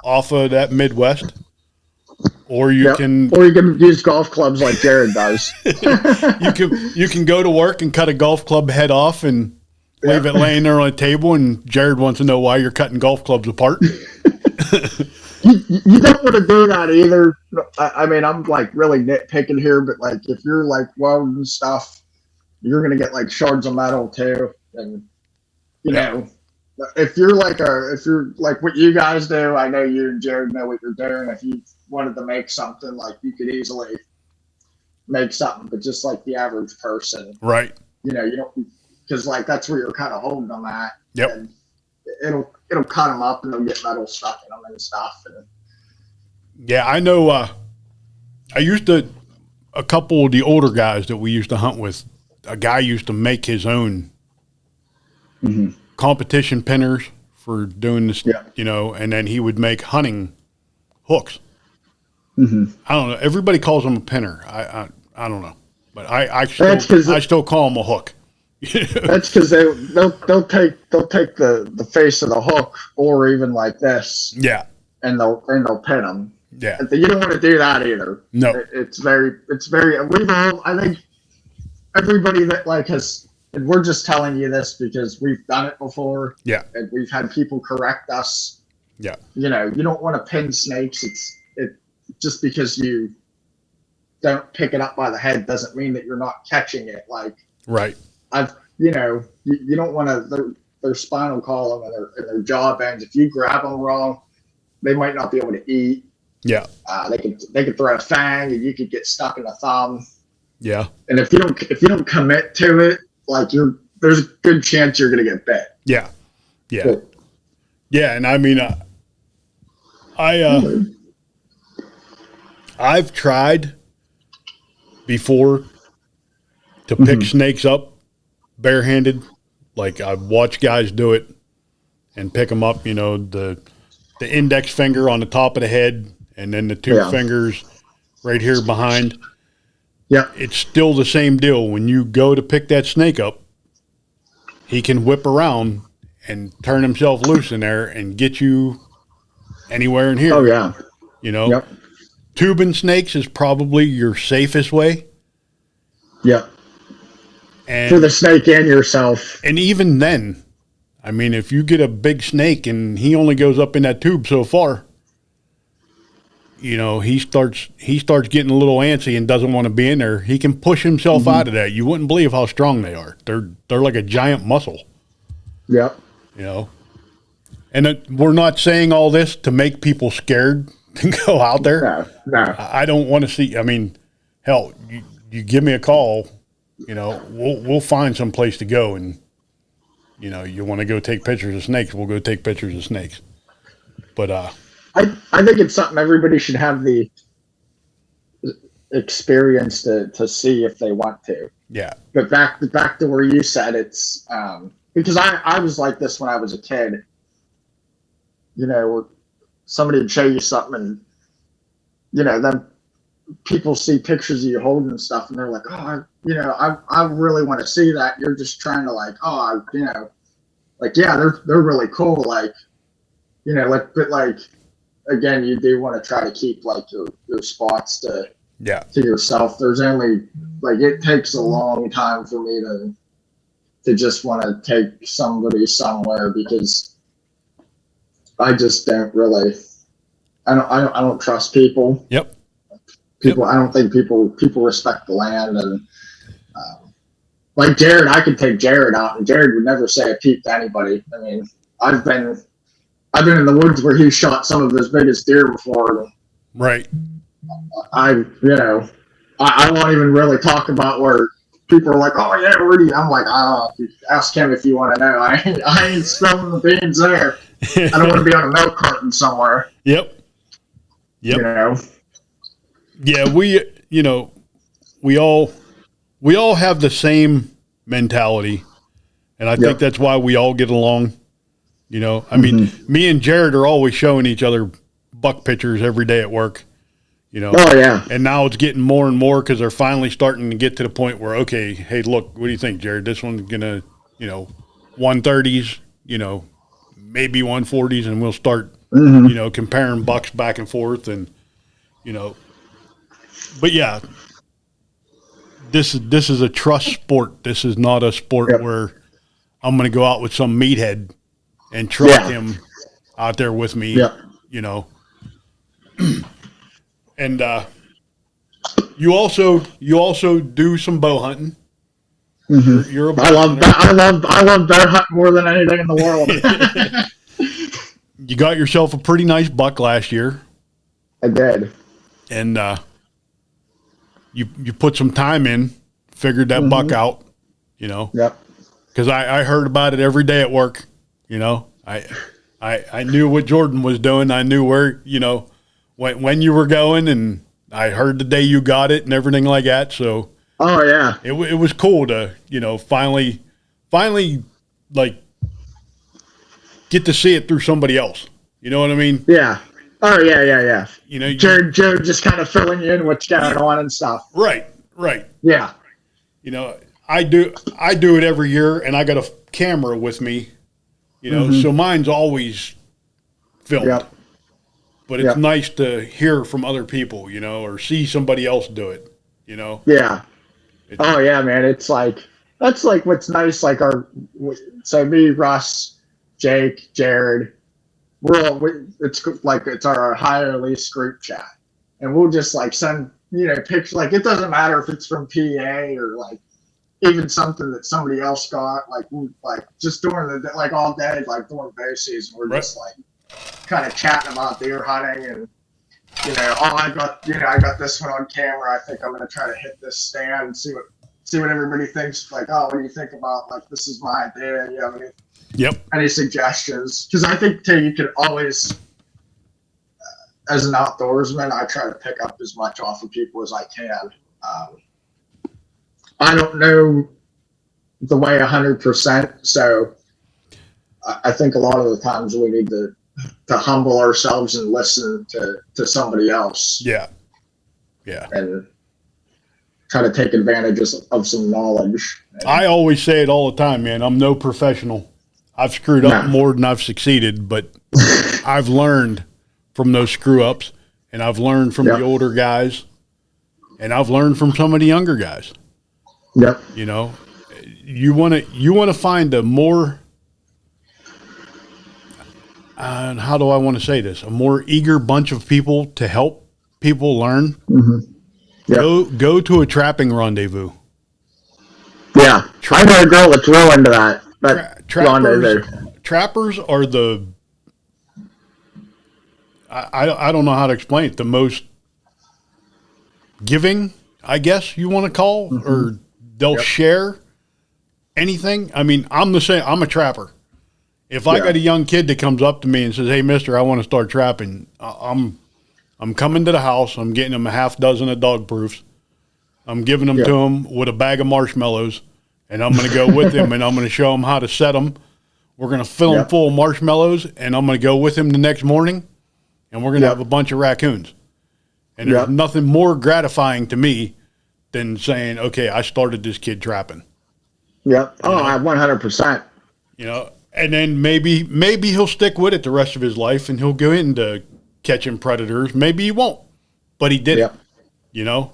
off of that Midwest, or you can use golf clubs like Jared does. you can go to work and cut a golf club head off and leave it laying there on a table, and Jared wants to know why you're cutting golf clubs apart. You don't want to do that either. I'm like really nitpicking here, but like if you're like welding stuff, you're gonna get like shards of metal too, and you know. If you're like what you guys do, I know you and Jared know what you're doing. If you wanted to make something, like you could easily make something, but just like the average person, right? You don't, because like that's where you're kind of holding them at. Yep. And it'll cut them up and they'll get metal stuck in them and stuff. Yeah, I know. A couple of the older guys that we used to hunt with, a guy used to make his own competition pinners for doing this, and then he would make hunting hooks. I don't know. Everybody calls them a pinner. I don't know, but I still call them a hook. That's because they'll take the face of the hook or even like this. Yeah. And they'll pin them. Yeah. You don't want to do that either. No. It's very I think everybody that like has, and we're just telling you this because we've done it before. Yeah. And we've had people correct us. Yeah. You don't want to pin snakes. It just because you don't pick it up by the head doesn't mean that you're not catching it. Like, right. You don't want to, their spinal column and their jaw bones, if you grab them wrong, they might not be able to eat. Yeah. They could throw a fang and you could get stuck in the thumb. Yeah. And if you don't commit to it, like there's a good chance you're going to get bit. Yeah. Yeah. Cool. Yeah. And I've tried before to pick snakes up barehanded. Like I've watched guys do it and pick them up, the index finger on the top of the head and then the two fingers right here behind. Yeah. It's still the same deal. When you go to pick that snake up, he can whip around and turn himself loose in there and get you anywhere in here. Oh, yeah. Yep. Tubing snakes is probably your safest way. Yep. And for the snake and yourself. And even then, if you get a big snake and he only goes up in that tube so far, you know, he starts getting a little antsy and doesn't want to be in there, he can push himself out of that. You wouldn't believe how strong they are. They're like a giant muscle. Yep. You know, and we're not saying all this to make people scared to go out there. No. I don't want to see. I mean, hell, you give me a call. You know, we'll find some place to go, and you know, you want to go take pictures of snakes, we'll go take pictures of snakes. But I think it's something everybody should have the experience to see if they want to. Yeah. But back to where you said it's because I was like this when I was a kid. You know, somebody would show you something, and you know, then people see pictures of you holding stuff, and they're like, "Oh, I really want to see that." You're just trying to like, yeah, they're really cool, like, you know, like, but like, again, you do want to try to keep like your spots to yourself. There's only like, it takes a long time for me to just want to take somebody somewhere, because I just don't really, I don't trust people. Yep. People, I don't think people respect the land, and like Jared, I could take Jared out, and Jared would never say a peep to anybody. I mean, I've been in the woods where he shot some of his biggest deer before. Right. I won't even really talk about where people are like, "Oh yeah, where do you?" I'm like, ask him if you want to know. I ain't spilling the beans there. I don't want to be on a milk carton somewhere. Yep. You know. Yeah, we all have the same mentality, and I think that's why we all get along. You know, I mean, me and Jared are always showing each other buck pictures every day at work. You know, oh yeah, and now it's getting more and more because they're finally starting to get to the point where, okay, hey, look, what do you think, Jared? This one's gonna, 130s, maybe 140s, and we'll start, comparing bucks back and forth, and but yeah, this is a trust sport. This is not a sport where I'm going to go out with some meathead and trust him out there with me. And you also do some bow hunting. You're a bow hunter. I love bow hunting more than anything in the world. You got yourself a pretty nice buck last year. I did. And you put some time in, figured that buck out, Yep. Because I heard about it every day at work. I knew what Jordon was doing. I knew where, when you were going, and I heard the day you got it and everything like that. So, oh yeah, it was cool to, finally like get to see it through somebody else. You know what I mean? Yeah. Oh yeah. Jared just kind of filling you in what's going on and stuff. Right. Yeah. I do it every year, and I got a camera with me, so mine's always filmed. Yep. But it's nice to hear from other people, or see somebody else do it, Yeah. Oh yeah, man. It's like, that's like what's nice. Like so me, Russ, Jake, Jared, it's our higher lease group chat, and we'll just like send pictures. Like, it doesn't matter if it's from PA or like even something that somebody else got. Like, we just during the like all day, like during bow season, we're just like kind of chatting about deer hunting, and I got this one on camera. I think I'm gonna try to hit this stand and see what everybody thinks. Like, oh, what do you think about, like, this is my idea? You have any suggestions? Because I think too, you can always, as an outdoorsman, I try to pick up as much off of people as I can. I don't know the way 100%, so I think a lot of the times we need to humble ourselves and listen to somebody else. Yeah. And try to take advantage of some knowledge. I always say it all the time, man. I'm no professional. I've screwed up more than I've succeeded, but I've learned from those screw ups, and I've learned from the older guys, and I've learned from some of the younger guys. Yep. You want to find a more, how do I want to say this? A more eager bunch of people to help people learn. Mm-hmm. Yep. Go to a trapping rendezvous. Yeah. I know a girl that's real into that. Trappers are the, I don't know how to explain it, the most giving, I guess you want to call, Mm-hmm. or they'll share anything. I mean, I'm the same. I'm a trapper. If I got a young kid that comes up to me and says, "Hey, mister, I want to start trapping," I'm coming to the house. I'm getting him a half dozen of dog proofs. I'm giving them to him with a bag of marshmallows, and I'm going to go with him, and I'm going to show him how to set them. We're going to fill them full of marshmallows, and I'm going to go with him the next morning, and we're going to have a bunch of raccoons. And there's nothing more gratifying to me than saying, "Okay, I started this kid trapping." Yep. Oh, 100%. You know, and then maybe he'll stick with it the rest of his life, and he'll go into catching predators. Maybe he won't, but he did it. You know.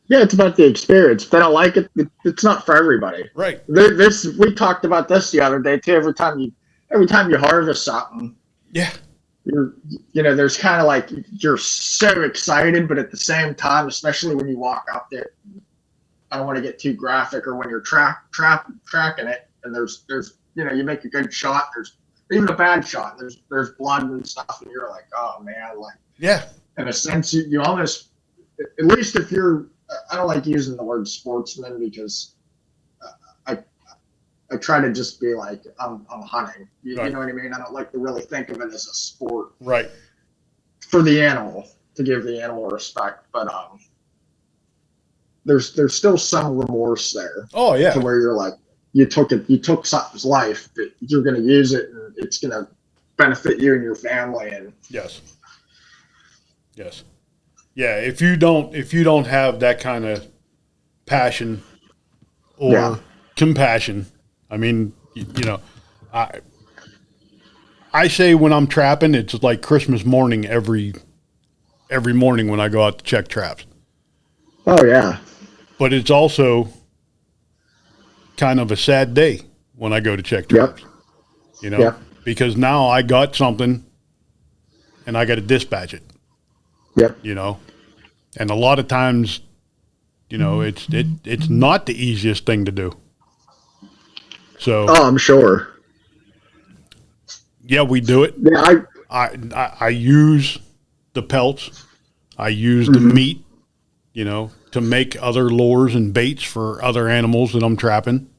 Yeah, it's about the experience. If they don't like it, it's not for everybody. Right. We talked about this the other day too. Every time you harvest something, there's kind of like you're so excited, but at the same time, especially when you walk out there, I don't want to get too graphic, or when you're tracking it, and there's you make a good shot, there's even a bad shot, there's blood and stuff, and you're like, oh man, like in a sense, you almost, at least if you're, I don't like using the word sportsman because I try to just be like, I'm hunting. You know what I mean? I don't like to really think of it as a sport. Right. For the animal, to give the animal respect. But there's still some remorse there. Oh, yeah. To where you're like, you took something's life, but you're going to use it, and it's going to benefit you and your family. And yes. Yeah, if you don't have that kind of passion or compassion, I mean, I say when I'm trapping, it's like Christmas morning every morning when I go out to check traps. Oh yeah. But it's also kind of a sad day when I go to check traps. Because now I got something and I got to dispatch it. And a lot of times, it's not the easiest thing to do. So, I'm sure. Yeah, we do it. Yeah, I use the pelts. I use the meat, to make other lures and baits for other animals that I'm trapping.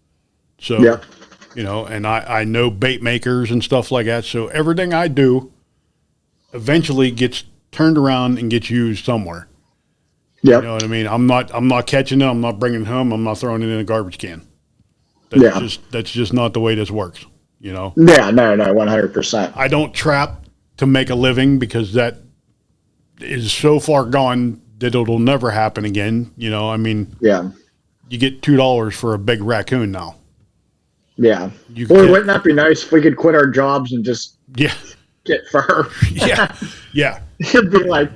So, and I know bait makers and stuff like that. So everything I do eventually gets turned around and gets used somewhere. You know what I mean? I'm not catching it. I'm not bringing it home. I'm not throwing it in a garbage can. That's just not the way this works. Yeah, no, 100%. I don't trap to make a living because that is so far gone that it'll never happen again. I mean, you get $2 for a big raccoon now. Yeah. Wouldn't that be nice if we could quit our jobs and just get fur? Yeah. It'd be like,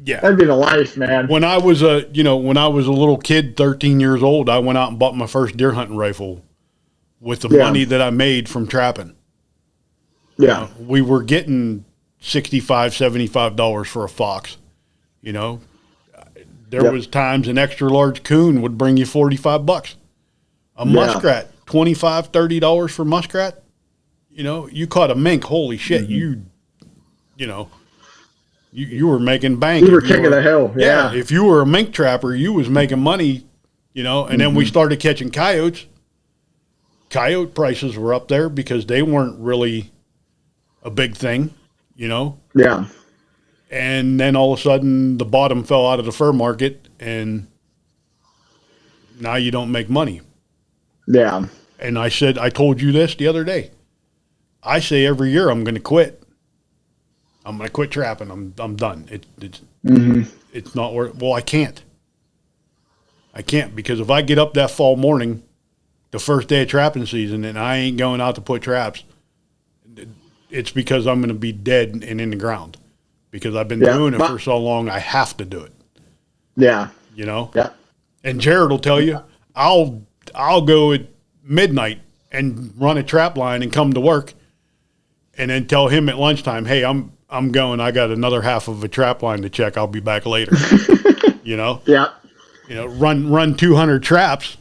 that'd be the life, man. When I was a little kid, 13 years old, I went out and bought my first deer hunting rifle with the money that I made from trapping. We were getting $65, $75 for a fox. There was times an extra large coon would bring you $45. A muskrat, $25, $30 for muskrat. You caught a mink, holy shit, you were making bank. You were king of the hill. Yeah. If you were a mink trapper, you was making money, and then we started catching coyotes. Coyote prices were up there because they weren't really a big thing, Yeah. And then all of a sudden the bottom fell out of the fur market and now you don't make money. Yeah. And I told you this the other day. I say every year I'm going to quit. I'm going to quit trapping. I'm done. It's not worth. Well, I can't because if I get up that fall morning, the first day of trapping season, and I ain't going out to put traps, it's because I'm going to be dead and in the ground because I've been doing it for so long. I have to do it. Yeah. Yeah. And Jared will tell you, I'll go at midnight and run a trap line and come to work, and then tell him at lunchtime, hey, I'm I'm going, I got another half of a trap line to check. I'll be back later. You know? Yeah. You know, run 200 traps,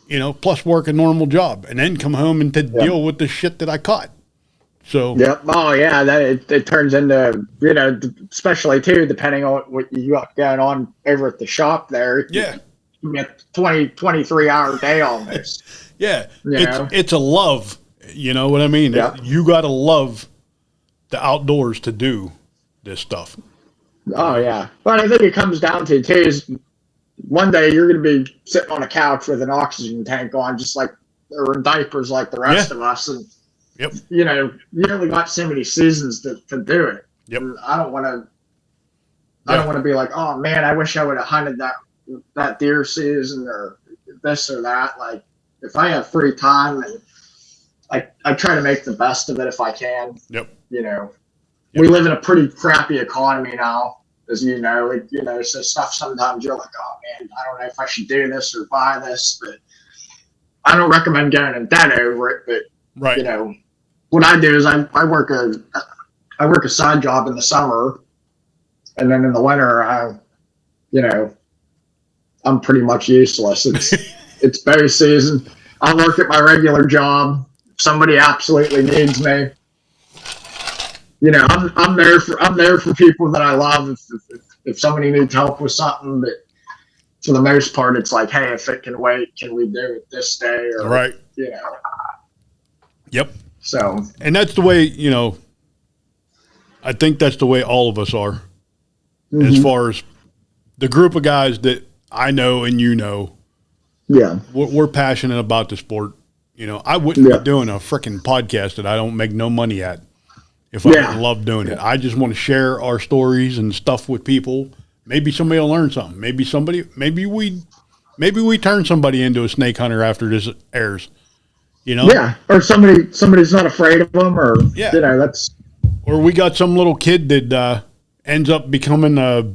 you know, plus work a normal job and then come home and to deal with the shit that I caught. So. Yep. Oh, yeah. That it turns into, you know, especially too, depending on what you got going on over at the shop there. Yeah. You get 23-hour day almost. Yeah. You It's a love. You know what I mean? Yeah. You got to love the outdoors to do this stuff. Oh, yeah. But I think it comes down to, too, is one day you're going to be sitting on a couch with an oxygen tank on, just like, or in diapers like the rest of us. And, you know, you only got so many seasons to do it. Yep. And I don't want to be like, oh, man, I wish I would have hunted that deer season or this or that. Like, if I have free time, and I try to make the best of it if I can. Yep. You know, we live in a pretty crappy economy now, as you know. Like, you know, so stuff sometimes you're like, oh man, I don't know if I should do this or buy this, but I don't recommend going in debt over it. But you know, what I do is I work a side job in the summer, and then in the winter, I'm pretty much useless. It's bow season. I work at my regular job. If somebody absolutely needs me, you know, I'm there for people that I love. If somebody needs help with something, but for the most part, it's like, hey, if it can wait, can we do it this day? Or you know. Yep. So, and that's the way, you know, I think that's the way all of us are, as far as the group of guys that I know and you know. Yeah. We're passionate about the sport. You know, I wouldn't be doing a freaking podcast that I don't make no money at if I didn't love doing it. I just want to share our stories and stuff with people. Maybe somebody will learn something. Maybe we turn somebody into a snake hunter after this airs. You know? Yeah. Or somebody's not afraid of them, or you know, that's. Or we got some little kid that ends up becoming a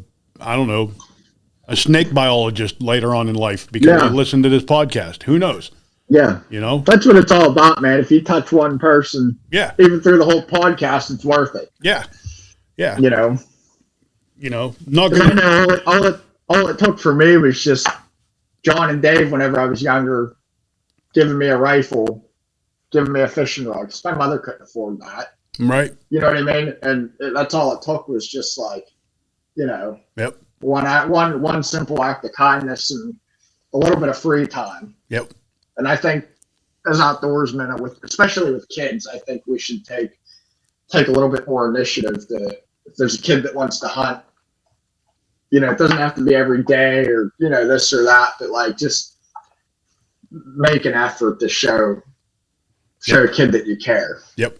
snake biologist later on in life because they listen to this podcast. Who knows? Yeah. You know? That's what it's all about, man. If you touch one person, even through the whole podcast, it's worth it. Yeah. Yeah. You know? Not gonna... I know all it took for me was just John and Dave, whenever I was younger, giving me a rifle, giving me a fishing rod. Because my mother couldn't afford that. Right. You know what I mean? And that's all it took was just like, you know, one simple act of kindness and a little bit of free time. Yep. And I think as outdoorsmen, especially with kids, I think we should take a little bit more initiative. If there's a kid that wants to hunt, you know, it doesn't have to be every day or, you know, this or that, but like just make an effort to show a kid that you care. Yep.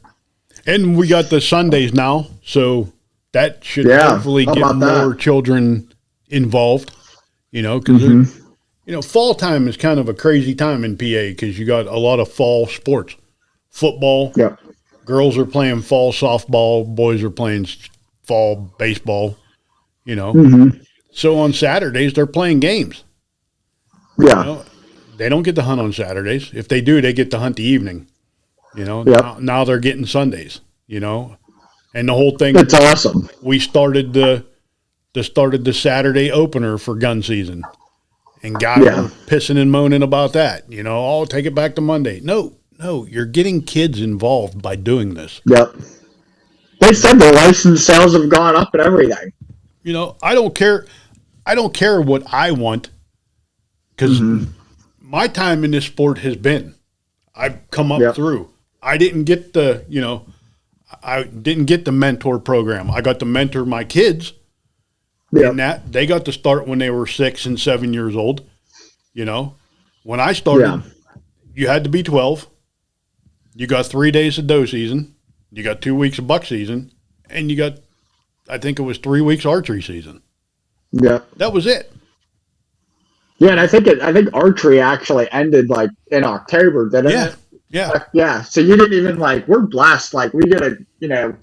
And we got the Sundays now, so that should hopefully get more children involved, you know, because you know, fall time is kind of a crazy time in PA because you got a lot of fall sports. Football. Yeah. Girls are playing fall softball. Boys are playing fall baseball, you know. So on Saturdays, they're playing games. Yeah. You know, they don't get to hunt on Saturdays. If they do, they get to hunt the evening. You know, now they're getting Sundays, you know. And the whole thing. It's awesome. We started the Saturday opener for gun season. And guys are pissing and moaning about that. You know, oh, take it back to Monday. No, you're getting kids involved by doing this. Yep. They said the license sales have gone up and everything. You know, I don't care what I want because my time in this sport has been. I've come up through. I didn't get the mentor program. I got to mentor my kids. And that they got to start when they were 6 and 7 years old. You know, when I started, you had to be 12. You got 3 days of doe season. You got 2 weeks of buck season, and you got, I think it was 3 weeks archery season. Yeah, that was it. Yeah, and I think archery actually ended like in October, didn't it? Yeah. So you didn't even we're blessed. Like we get a, you know,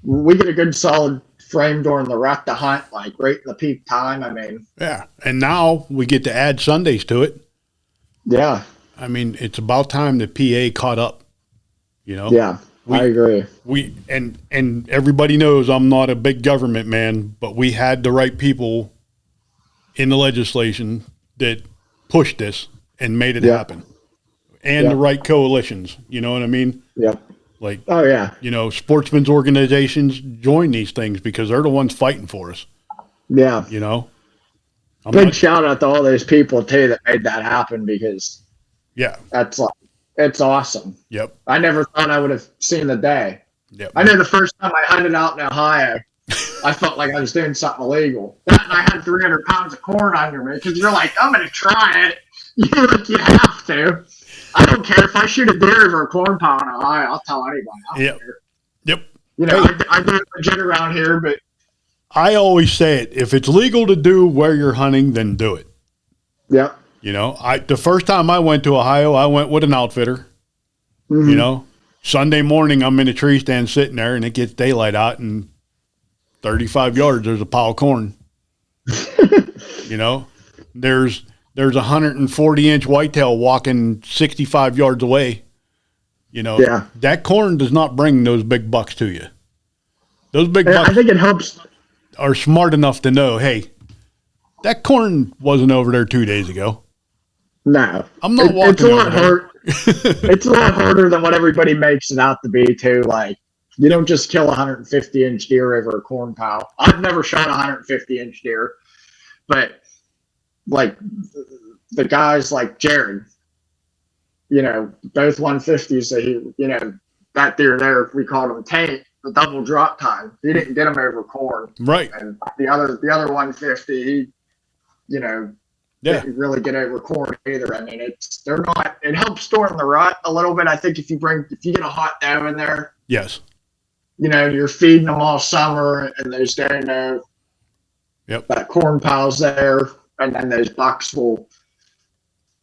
we get a good solid frame during the rut to hunt, like right in the peak time. I mean, and now we get to add Sundays to it. Yeah, I mean, it's about time the PA caught up. You know, I agree. And everybody knows I'm not a big government man, but we had the right people in the legislation that pushed this and made it happen. And the right coalitions, you know what I mean? Yep. Like, oh yeah, sportsmen's organizations join these things because they're the ones fighting for us. Yeah. Big shout out to all those people too that made that happen, because that's it's awesome. Yep. I never thought I would have seen the day. Yep. I know the first time I hunted out in Ohio, I felt like I was doing something illegal. And I had 300 pounds of corn under me, because you're like, I'm going to try it. You have to. I don't care if I shoot a deer over a corn pile in Ohio. I'll tell anybody. I don't care. Yep. I do it legit around here, but I always say it. If it's legal to do where you're hunting, then do it. Yep. The first time I went to Ohio, I went with an outfitter. Mm-hmm. Sunday morning, I'm in a tree stand sitting there, and it gets daylight out, and 35 yards, there's a pile of corn. There's a 140-inch whitetail walking 65 yards away. That corn does not bring those big bucks to you. Those big bucks, I think it helps, are smart enough to know, hey, that corn wasn't over there 2 days ago. No. I'm not walking it's a lot hard. It's a lot harder than what everybody makes it out to be, too. Like, you don't just kill a 150-inch deer over a corn pile. I've never shot a 150-inch deer, but like the guys like Jared, both 150s. So that deer there, we called him Tank, the double drop time. He didn't get him over corn, right? And the other 150, he, didn't really get over corn either. I mean, they're not. It helps store in the rut a little bit. I think if you get a hot doe in there, yes, you're feeding them all summer, and there's that corn pile's there, and then those bucks know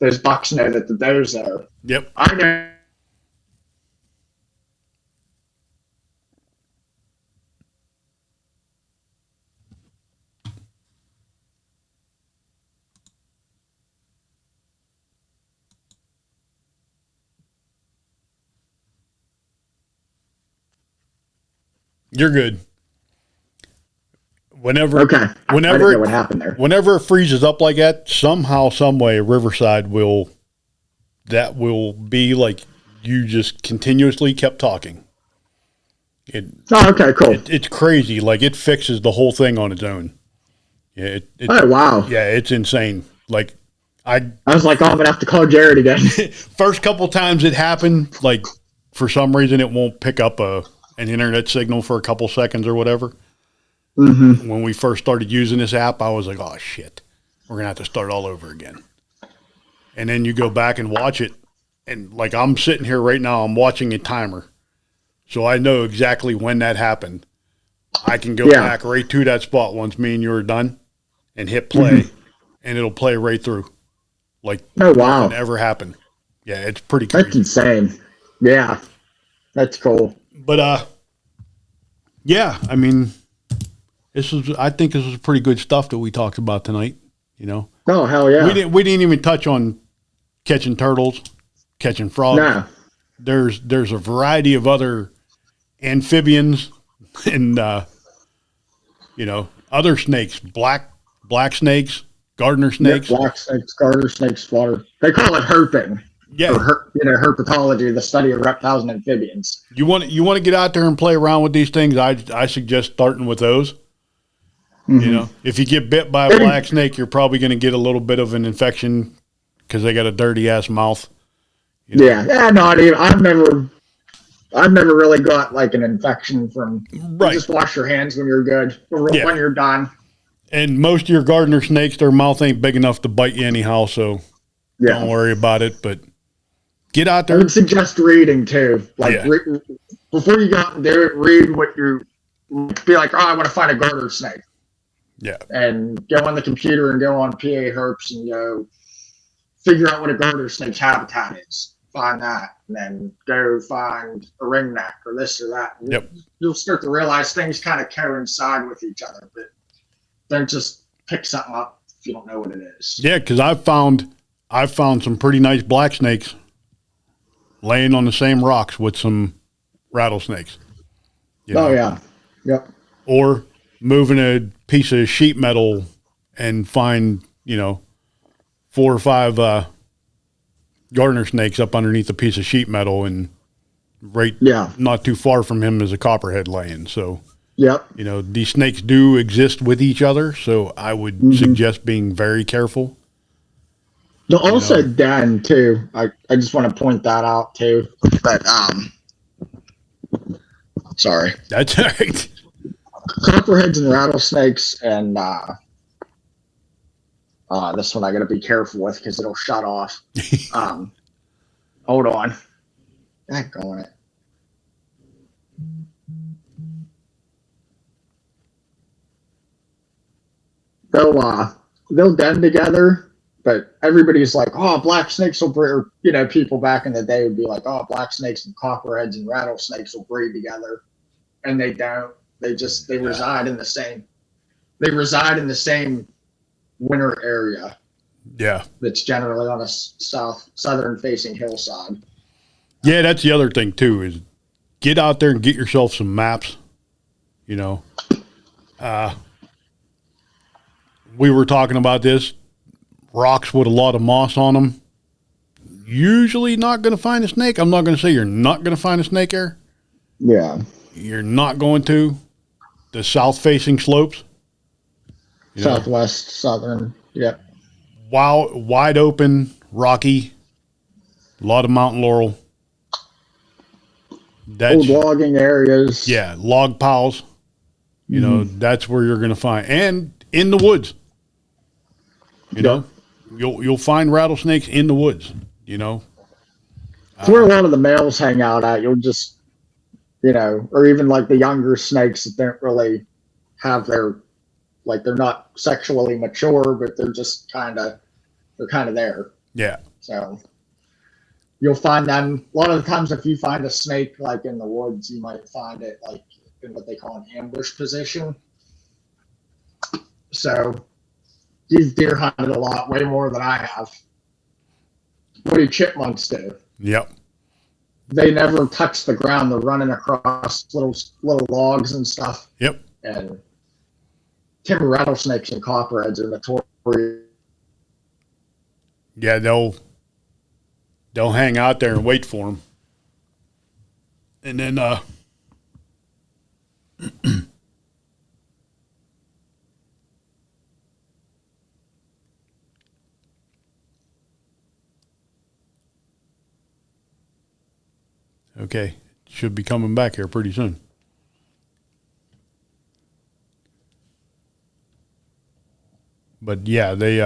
that the doe's there. Yep. I know. You're good. Whenever I didn't know what happened there. Whenever it freezes up like that, somehow, some way, Riverside will be like you just continuously kept talking. Okay, cool. It's crazy. Like, it fixes the whole thing on its own. Yeah. Oh, wow. Yeah, it's insane. Like, I was like, I'm gonna have to call Jared again. First couple times it happened, like, for some reason it won't pick up an internet signal for a couple seconds or whatever. Mm-hmm. When we first started using this app, I was like, oh, shit, we're going to have to start all over again. And then you go back and watch it, and like, I'm sitting here right now, I'm watching a timer. So I know exactly when that happened. I can go back right to that spot once me and you are done and hit play, and it'll play right through. Like, nothing ever happened. Yeah, it's pretty crazy. That's insane. Yeah, that's cool. But, yeah, I mean, I think this was pretty good stuff that we talked about tonight, Oh, hell yeah. We didn't even touch on catching turtles, catching frogs. No. There's a variety of other amphibians and, other snakes, black snakes, gardener snakes. Yeah, black snakes, gardener snakes, water. They call it herping. Yeah. Or herpetology, the study of reptiles and amphibians. You want to get out there and play around with these things? I suggest starting with those. Mm-hmm. If you get bit by a black snake, you're probably going to get a little bit of an infection because they got a dirty ass mouth. Yeah, not even. I've never really got like an infection from. Right. Just wash your hands when you're good. When you're done. And most of your gardener snakes, their mouth ain't big enough to bite you anyhow, so don't worry about it. But get out there. I would suggest reading too. Like before you go out and do it, read what you be like. Oh, I want to find a garter snake. Yeah. And go on the computer and go on PA Herps and go figure out what a garter snake's habitat is. Find that, and then go find a ringneck or this or that. Yep. You'll start to realize things kind of coincide with each other, but don't just pick something up if you don't know what it is. Yeah, because I've found some pretty nice black snakes laying on the same rocks with some rattlesnakes. Oh, yeah. Yep. Or moving a piece of sheet metal and find, 4 or 5 garter snakes up underneath a piece of sheet metal, and not too far from him is a copperhead laying. So, yep. These snakes do exist with each other, so I would suggest being very careful. They'll also den too. I just want to point that out too. But sorry. That's all right. Copperheads and rattlesnakes, and this one I got to be careful with because it'll shut off. Hold on. Back on it. They'll den together, but everybody's like, oh, black snakes will breed. Or, people back in the day would be like, oh, black snakes and copperheads and rattlesnakes will breed together, and they don't. They reside in the same. They reside in the same winter area. Yeah. That's generally on a southern facing hillside. Yeah, that's the other thing too, is get out there and get yourself some maps. We were talking about this. Rocks with a lot of moss on them. Usually not going to find a snake. I'm not going to say you're not going to find a snake there. Yeah. You're not going to. The south facing slopes. Southwest, southern. Yep. Wide open, rocky, a lot of mountain laurel. Old logging areas. Yeah, log piles. That's where you're going to find, and in the woods. You'll find rattlesnakes in the woods. It's where a lot of the males hang out at. You'll just, or even like the younger snakes that don't really have their, like they're not sexually mature, but they're just they're kind of there. Yeah. So you'll find them a lot of the times. If you find a snake like in the woods, you might find it like in what they call an ambush position. So you've deer hunted a lot, way more than I have. What do chipmunks do? Yep. They never touch the ground. They're running across little logs and stuff. Yep. And timber rattlesnakes and copperheads are notorious. Yeah, they'll hang out there and wait for them. And then okay, should be coming back here pretty soon. But yeah, they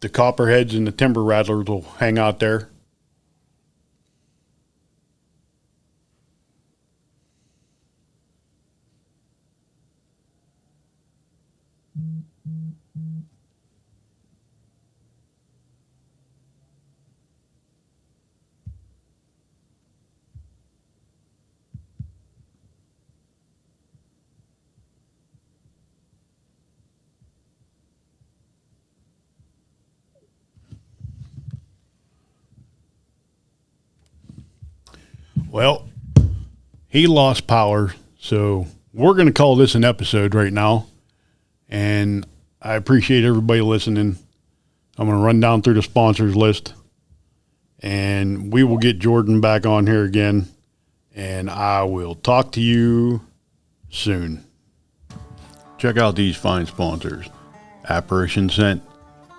the copperheads and the timber rattlers will hang out there. Well, he lost power, so we're going to call this an episode right now. And I appreciate everybody listening. I'm going to run down through the sponsors list, and we will get Jordon back on here again, and I will talk to you soon. Check out these fine sponsors: Apparition Scent,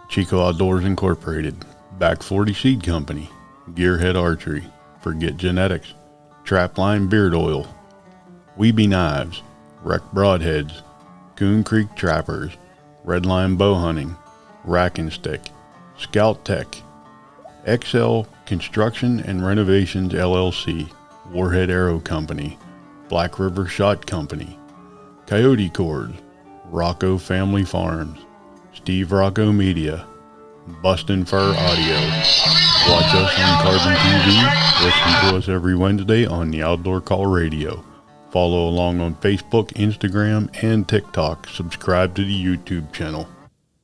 Chico Outdoors Incorporated, Back 40 Seed Company, Gearhead Archery, Forget Genetics, Trapline Beard Oil, Weeby Knives, Wreck Broadheads, Coon Creek Trappers, Redline Bow Hunting, Rack and Stick, Scout Tech, XL Construction and Renovations LLC, Warhead Arrow Company, Black River Shot Company, Coyote Cords, Rocco Family Farms, Steve Rocco Media, Bustin' Fur Audio. Watch us on Carbon TV. Listen to us every Wednesday on the Outdoor Call Radio. Follow along on Facebook, Instagram, and TikTok. Subscribe to the YouTube channel.